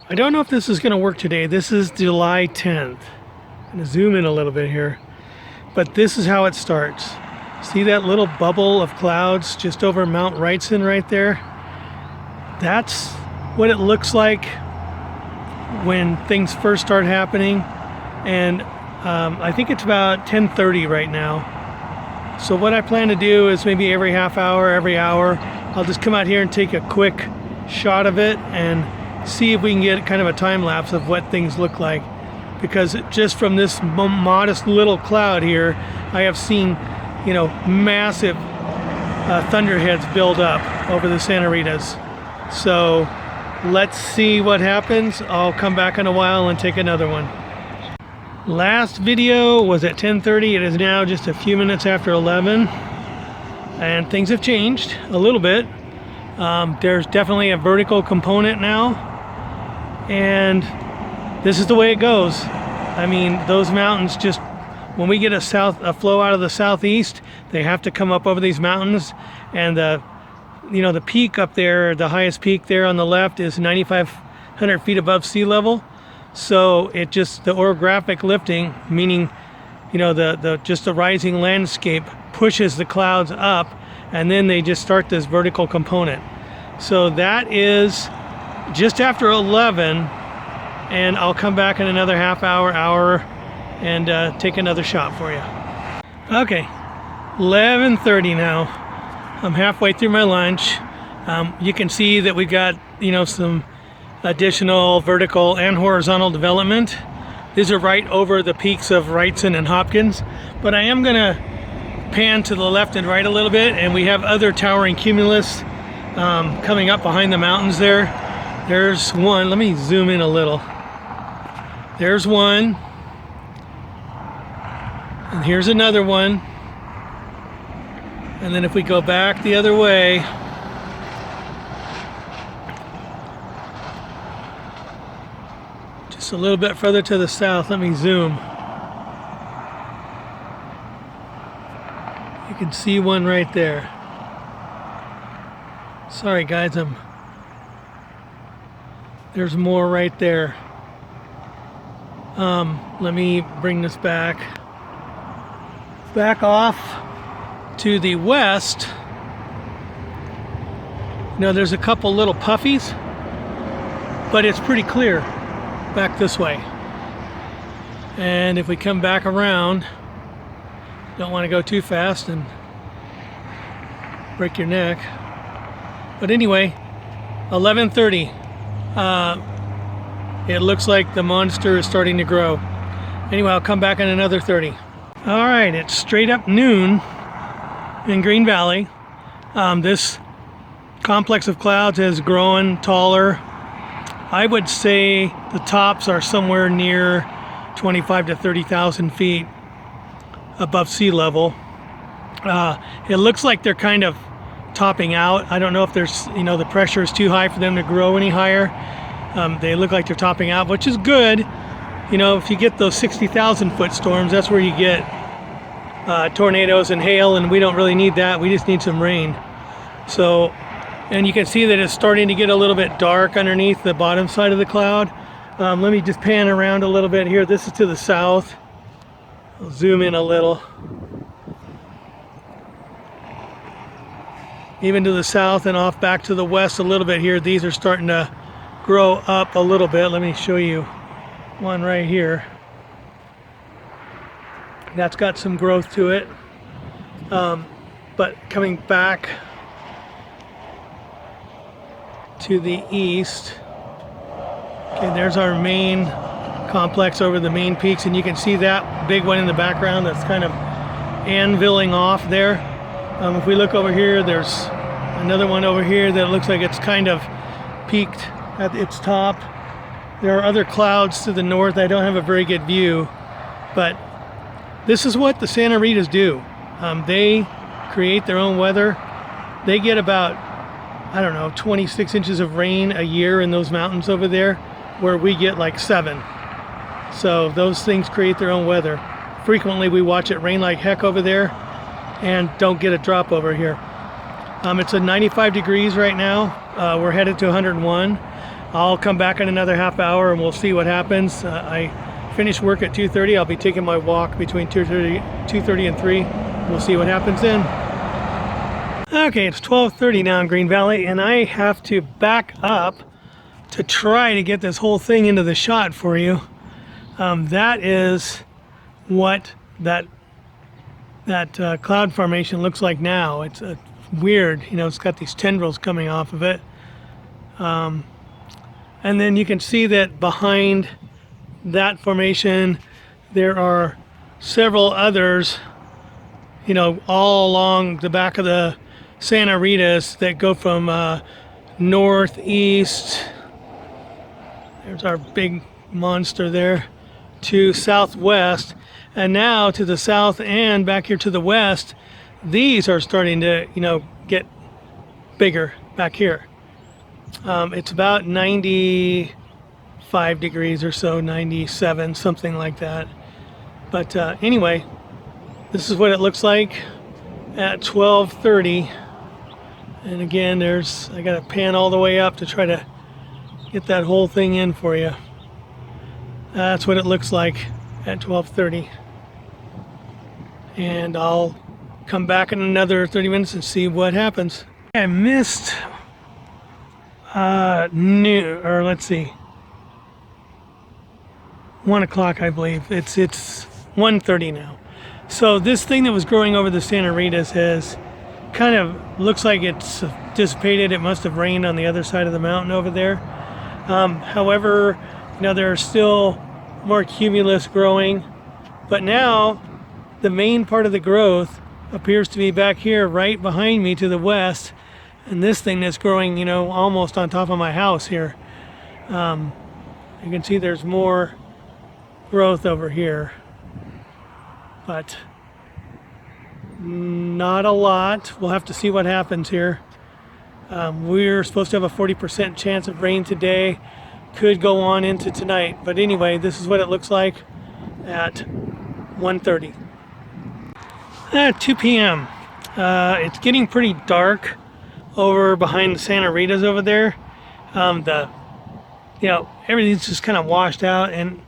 I don't know if this is going to work today. This is July 10th. I'm going to zoom in a little bit here. But this is how it starts. See that little bubble of clouds just over Mount Wrightson right there? That's what it looks like when things first start happening. And I think it's about 10:30 right now. So what I plan to do is maybe every half hour, every hour, I'll just come out here and take a quick shot of it and see if we can get kind of a time lapse of what things look like. Because just from this modest little cloud here, I have seen, you know, massive thunderheads build up over the Santa Ritas. So let's see what happens. I'll come back in a while and take another one. Last video was at 10:30. It is now just a few minutes after 11, and things have changed a little bit. There's definitely a vertical component now, and this is the way it goes. I mean, those mountains just, when we get a flow out of the southeast, they have to come up over these mountains, and the peak up there, the highest peak there on the left is 9,500 feet above sea level. So it just, the orographic lifting, meaning, you know, the rising landscape pushes the clouds up, and then they just start this vertical component. So that is just after 11, and I'll come back in another half hour, and take another shot for you. Okay, 11:30 now. I'm halfway through my lunch. You can see that we've got, you know, some additional vertical and horizontal development. These are right over the peaks of Wrightson and Hopkins, but I am gonna pan to the left and right a little bit, and we have other towering cumulus coming up behind the mountains there. There's one. Let me zoom in a little. There's one, and here's another one, and then if we go back the other way, just a little bit further to the south, let me zoom. You can see one right there. Sorry guys, there's more right there. Let me bring this back off to the west. You know, there's a couple little puffies, but it's pretty clear back this way. And if we come back around, don't want to go too fast and break your neck. But anyway, 11:30. It looks like the monster is starting to grow. Anyway, I'll come back in another 30. All right, it's straight up noon in Green Valley. This complex of clouds is growing taller. I would say the tops are somewhere near 25 to 30,000 feet above sea level. It looks like they're kind of topping out. I don't know if there's, you know, the pressure is too high for them to grow any higher. They look like they're topping out, which is good. You know, if you get those 60,000 foot storms, that's where you get tornadoes and hail, and we don't really need that. We just need some rain. So, and you can see that it's starting to get a little bit dark underneath the bottom side of the cloud. Let me just pan around a little bit here. This is to the south. I'll zoom in a little. Even to the south and off back to the west a little bit here. These are starting to grow up a little bit. Let me show you one right here. That's got some growth to it. But coming back to the east, okay, there's our main complex over the main peaks, and you can see that big one in the background that's kind of anviling off there. If we look over here, there's another one over here that looks like it's kind of peaked at its top. There are other clouds to the north. I don't have a very good view, but this is what the Santa Ritas do. They create their own weather. They get about, I don't know, 26 inches of rain a year in those mountains over there, where we get like 7. So those things create their own weather. Frequently we watch it rain like heck over there and don't get a drop over here. It's at 95 degrees right now. We're headed to 101. I'll come back in another half hour and we'll see what happens. I finish work at 2:30. I'll be taking my walk between 2:30 and 3. We'll see what happens then. Okay, it's 12:30 now in Green Valley, and I have to back up to try to get this whole thing into the shot for you. That is what that cloud formation looks like now. It's weird, you know, it's got these tendrils coming off of it. And then you can see that behind that formation there are several others, you know, all along the back of the Santa Ritas that go from northeast, there's our big monster there, to southwest, and now to the south and back here to the west. These are starting to, you know, get bigger back here. It's about 95 degrees or so, 97, something like that. But anyway, this is what it looks like at 12:30. And again, I got to pan all the way up to try to get that whole thing in for you. That's what it looks like at 12:30. And I'll come back in another 30 minutes and see what happens. I missed let's see, 1 o'clock, I believe. It's 1:30 now. So this thing that was growing over the Santa Ritas has kind of looks like it's dissipated. It must have rained on the other side of the mountain over there. However, you know, there are still more cumulus growing, but now the main part of the growth appears to be back here right behind me to the west, and this thing that's growing, you know, almost on top of my house here. You can see there's more growth over here, but not a lot. We'll have to see what happens here. We're supposed to have a 40% chance of rain today. Could go on into tonight. But anyway, this is what it looks like at 1:30. At 2 p.m. It's getting pretty dark over behind the Santa Ritas over there. You know, everything's just kind of washed out, and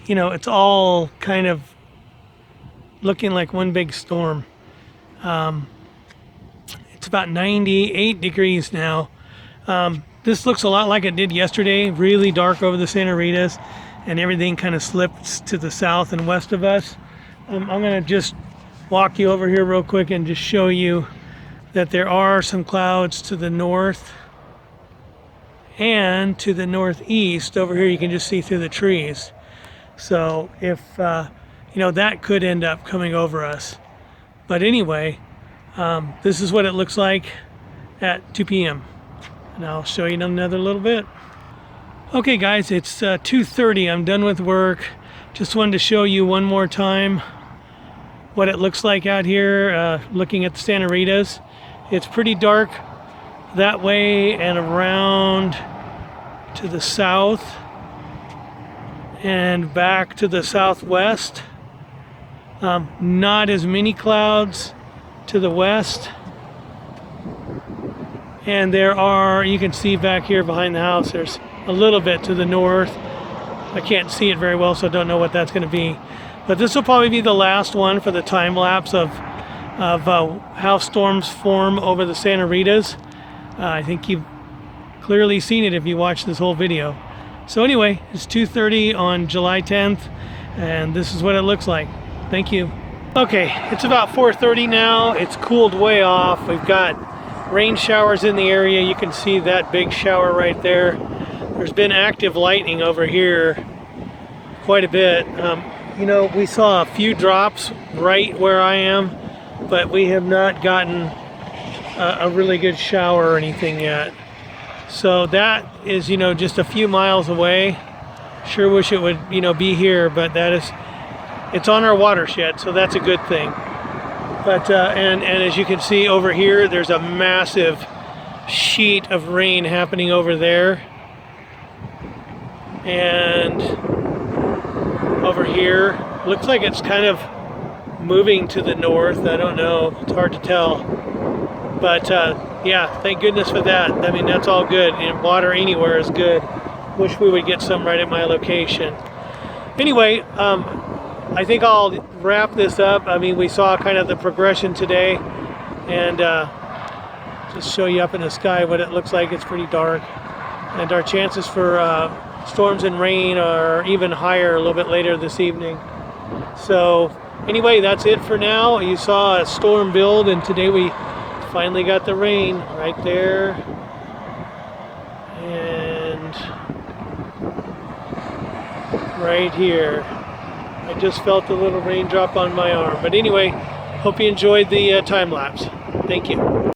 you know, it's all kind of looking like one big storm. It's about 98 degrees now. This looks a lot like it did yesterday, really dark over the Santa Ritas, and everything kind of slips to the south and west of us. I'm going to just walk you over here real quick and just show you that there are some clouds to the north and to the northeast. Over here you can just see through the trees. So if you know, that could end up coming over us. But anyway, this is what it looks like at 2 p.m. and I'll show you in another little bit. Okay guys, it's 2:30. I'm done with work. Just wanted to show you one more time what it looks like out here, looking at the Santa Ritas. It's pretty dark that way and around to the south and back to the southwest. Not as many clouds to the west, and there are, you can see back here behind the house, there's a little bit to the north. I can't see it very well, so I don't know what that's going to be, but this will probably be the last one for the time lapse of how storms form over the Santa Ritas. I think you've clearly seen it if you watched this whole video. So anyway, it's 2:30 on July 10th, and this is what it looks like. Thank you. Okay, it's about 4:30 now. It's cooled way off. We've got rain showers in the area. You can see that big shower right there. There's been active lightning over here quite a bit. You know, we saw a few drops right where I am, but we have not gotten a really good shower or anything yet. So that is, you know, just a few miles away. Sure wish it would, you know, be here, but it's on our watershed, so that's a good thing. But and as you can see over here, there's a massive sheet of rain happening over there, and over here looks like it's kind of moving to the north. I don't know, it's hard to tell. But yeah, thank goodness for that. I mean, that's all good. And water anywhere is good. Wish we would get some right at my location. Anyway, I think I'll wrap this up. I mean, we saw kind of the progression today, and just show you up in the sky what it looks like. It's pretty dark, and our chances for storms and rain are even higher a little bit later this evening. So anyway, that's it for now. You saw a storm build, and today we finally got the rain right there, and right here. I just felt a little raindrop on my arm. But anyway, hope you enjoyed the time lapse. Thank you.